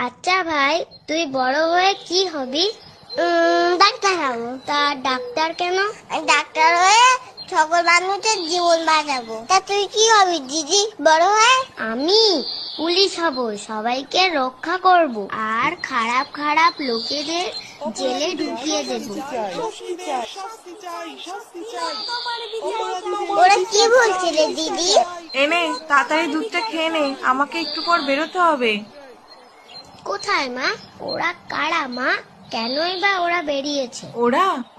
আচ্ছা ভাই, তুই বড় হয়ে কি হবি? ডাক্তার হবো। তা ডাক্তার কেন? ডাক্তার হয়ে সকল মানুষের জীবন বাঁচাবো। তা তুই কি হবি দিদি বড় হয়ে? আমি পুলিশ হব, সবাইকে রক্ষা করব আর খারাপ খারাপ লোকেদের জেলে ঢুকিয়ে দেব। ওরা কি বলছে রে দিদি? এনে তাড়াতাড়ি দুধটা খেয়ে নে, আমাকে একটু পর বেরোতে হবে। কোথায় মা? ওরা কারা মা? কেনই বা ওরা বেরিয়েছে?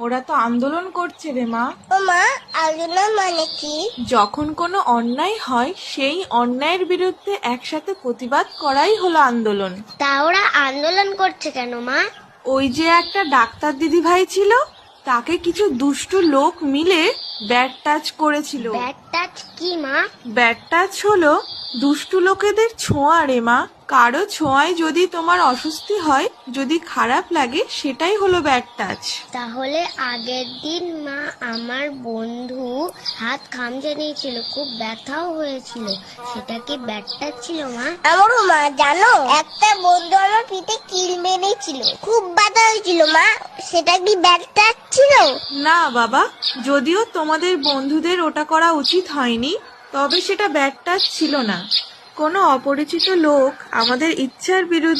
ওরা তো আন্দোলন করছে রে মা। ও মা, আলোচনা মানে কি? যখন কোনো অন্যায় হয় সেই অন্যায়ের বিরুদ্ধে একসাথে প্রতিবাদ করাই হলো আন্দোলন। তা ওরা আন্দোলন করছে কেন মা? ওই যে একটা ডাক্তার দিদি ভাই ছিল, তাকে কিছু দুষ্টু লোক মিলে ব্যাড টাচ করেছিল। ব্যাড টাচ কি মা? ব্যাড টাচ হলো দুষ্টু লোকেদের ছোঁয়া রে মা। কারো ছোঁয়ায় যদি তোমার অস্বস্তি হয়, যদি খারাপ লাগে, সেটাই হলো ব্যাড টাচ। তাহলে আগের দিন মা আমার বন্ধু হাত খামচে নিয়েছিল, খুব ব্যথাও হয়েছিল, সেটা কি ব্যাড টাচ ছিল মা? আমারও মা, জানো একটা বন্ধু আমার পিঠে কিল মেরেছিল, খুব ব্যথা হয়েছিল মা। সেটা কি ব্যাড টাচ ছিল? না বাবা, যদিও তোমাদের বন্ধুদের ওটা করা উচিত হয়নি, তবে সেটা ব্যাড টাচ ছিল না। কোনো অপরিচিত লোক আমাদের ইচ্ছার বিরুদ্ধে